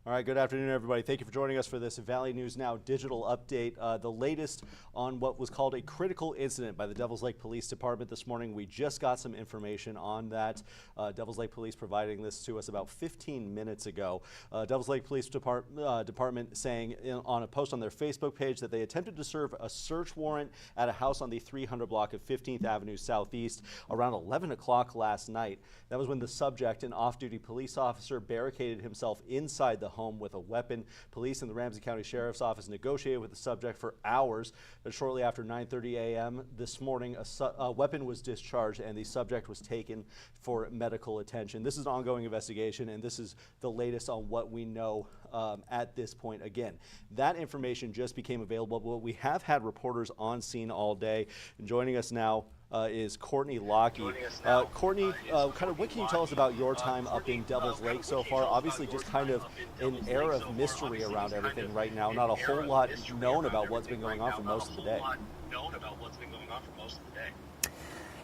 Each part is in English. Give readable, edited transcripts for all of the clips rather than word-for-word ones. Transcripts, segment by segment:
All right, good afternoon, everybody. Thank you for joining us for this Valley News Now digital update. The latest on what was called a critical incident by the Devils Lake Police Department this morning. We just got some information on that. Devils Lake Police providing this to us about 15 minutes ago. Devils Lake Police Department saying on a post on their Facebook page that they attempted to serve a search warrant at a house on the 300 block of 15th Avenue Southeast around 11 o'clock last night. That was when the subject, an off-duty police officer, barricaded himself inside the home with a weapon. Police and the Ramsey County Sheriff's Office negotiated with the subject for hours. But shortly after 9:30 a.m. this morning, a weapon was discharged and the subject was taken for medical attention. This is an ongoing investigation, and this is the latest on what we know at this point. Again, that information just became available, but we have had reporters on scene all day. And joining us now is Kortney Lockey. Kortney, kind of what can you tell us about your time up in Devils Lake so far? Obviously just kind of an air of mystery around everything right now. Not a whole lot known about what's been going on for most of the day.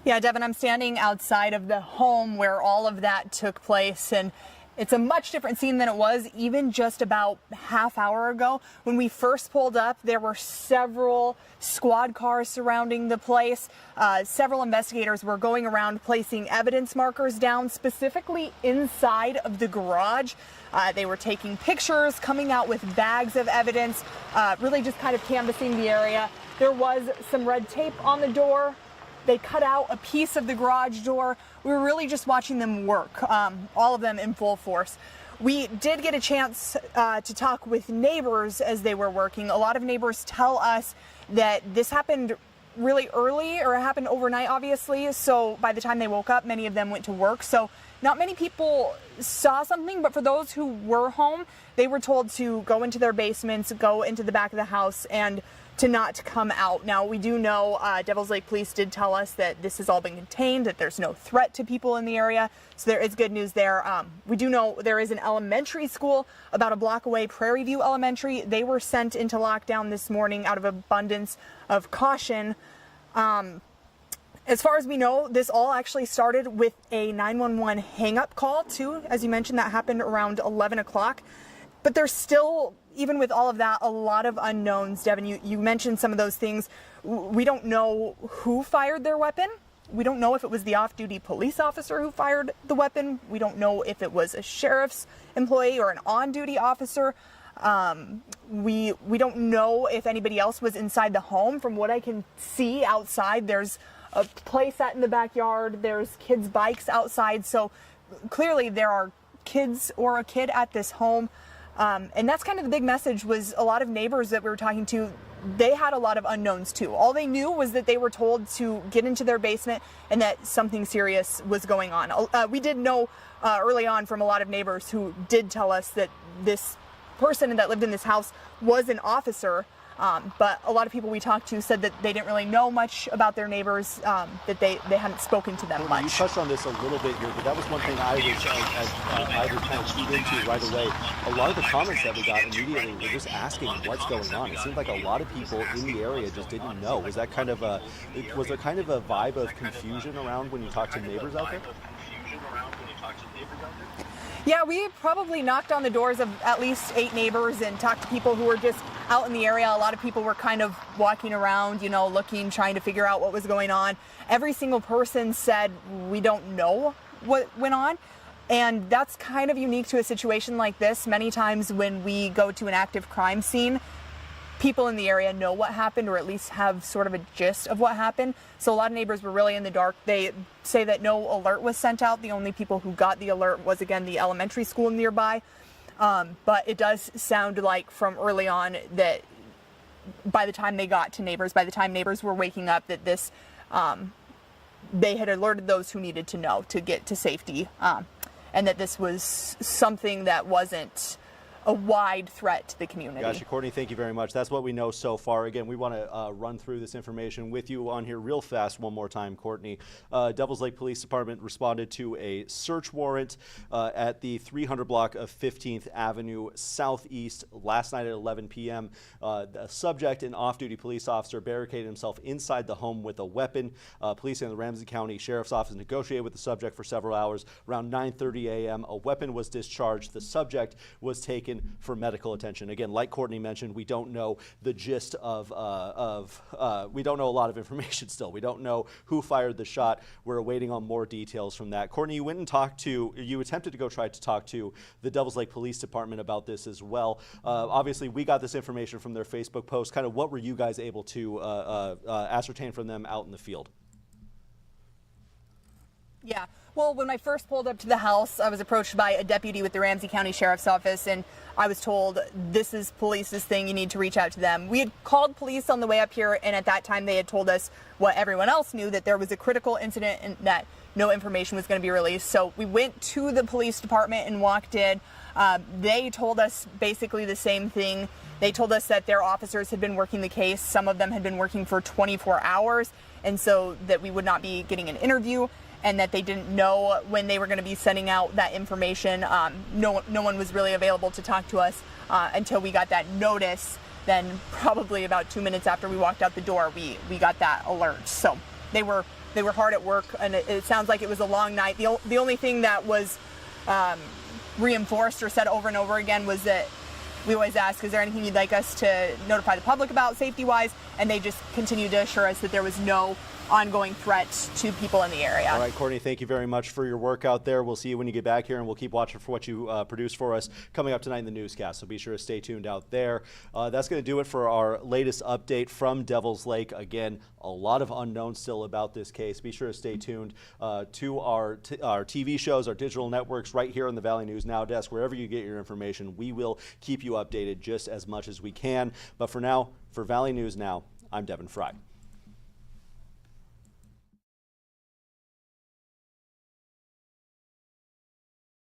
Yeah, Devin, I'm standing outside of the home where all of that took place, and it's a much different scene than it was even just about half hour ago. When we first pulled up, there were several squad cars surrounding the place. Several investigators were going around placing evidence markers down, specifically inside of the garage. They were taking pictures, coming out with bags of evidence, really just kind of canvassing the area. There was some red tape on the door. They cut out a piece of the garage door. We were really just watching them work, all of them in full force. We did get a chance to talk with neighbors as they were working. A lot of neighbors tell us that this happened really early, or it happened overnight, obviously. So by the time they woke up, many of them went to work. So not many people saw something, but for those who were home, they were told to go into their basements, go into the back of the house, and to not come out. Now, we do know Devils Lake Police did tell us that this has all been contained, that there's no threat to people in the area. So there is good news there. We do know there is an elementary school about a block away, Prairie View Elementary. They were sent into lockdown this morning out of abundance of caution. As far as we know, this all actually started with a 911 hang-up call, too. As you mentioned, that happened around 11 o'clock. But there's still, even with all of that, a lot of unknowns. Devin, you mentioned some of those things. We don't know who fired their weapon. We don't know if it was the off-duty police officer who fired the weapon. We don't know if it was a sheriff's employee or an on-duty officer. We don't know if anybody else was inside the home. From what I can see outside, there's a play set in the backyard. There's kids' bikes outside. So clearly there are kids or a kid at this home. And that's kind of the big message. Was a lot of neighbors that we were talking to, they had a lot of unknowns too. All they knew was that they were told to get into their basement and that something serious was going on. We did know early on from a lot of neighbors who did tell us that this person that lived in this house was an officer. But a lot of people we talked to said that they didn't really know much about their neighbors, that they hadn't spoken to them much. You touched on this a little bit here, but that was one thing I was kind of keyed into right away. A lot of the comments that we got immediately were just asking what's going on. It seemed like a lot of people in the area just didn't know. Was that kind of was there kind of a vibe of confusion around when you talked to neighbors out there? Yeah, we probably knocked on the doors of at least 8 neighbors and talked to people who were just out in the area. A lot of people were kind of walking around, you know, looking, trying to figure out what was going on. Every single person said, we don't know what went on. And that's kind of unique to a situation like this. Many times when we go to an active crime scene, people in the area know what happened, or at least have sort of a gist of what happened. So a lot of neighbors were really in the dark. They say that no alert was sent out. The only people who got the alert was, again, the elementary school nearby. But it does sound like from early on that by the time they got to neighbors, by the time neighbors were waking up, that this, they had alerted those who needed to know to get to safety, and that this was something that wasn't a wide threat to the community. Gotcha, Kortney, thank you very much. That's what we know so far. Again, we want to run through this information with you on here real fast one more time, Kortney. Devils Lake Police Department responded to a search warrant at the 300 block of 15th Avenue Southeast last night at 11 p.m. The subject, an off-duty police officer, barricaded himself inside the home with a weapon. Police and the Ramsey County Sheriff's Office negotiated with the subject for several hours. Around 9:30 a.m., a weapon was discharged. The subject was taken taken for medical attention. Again, like Kortney mentioned, we don't know the gist of we don't know a lot of information still. We don't know who fired the shot. We're waiting on more details from that. Kortney, you attempted to go try to talk to the Devils Lake Police Department about this as well. Obviously, we got this information from their Facebook post. Kind of what were you guys able to ascertain from them out in the field? Yeah. Well, when I first pulled up to the house, I was approached by a deputy with the Ramsey County Sheriff's Office, and I was told, this is police's thing, you need to reach out to them. We had called police on the way up here, and at that time they had told us what everyone else knew, that there was a critical incident and that no information was going to be released. So we went to the police department and walked in. They told us basically the same thing. They told us that their officers had been working the case. Some of them had been working for 24 hours, and so that we would not be getting an interview, and that they didn't know when they were going to be sending out that information. No one was really available to talk to us until we got that notice. Then probably about 2 minutes after we walked out the door, we got that alert. So they were hard at work, and it sounds like it was a long night. The only thing that was reinforced or said over and over again was that we always ask, is there anything you'd like us to notify the public about safety-wise? And they just continued to assure us that there was no ongoing threats to people in the area. All right, Kortney, thank you very much for your work out there. We'll see you when you get back here, and we'll keep watching for what you produce for us coming up tonight in the newscast, so be sure to stay tuned out there. That's going to do it for our latest update from Devils Lake. Again, a lot of unknowns still about this case. Be sure to stay tuned to our TV shows, our digital networks right here on the Valley News Now desk. Wherever you get your information, we will keep you updated just as much as we can. But for now, for Valley News Now, I'm Devin Fry.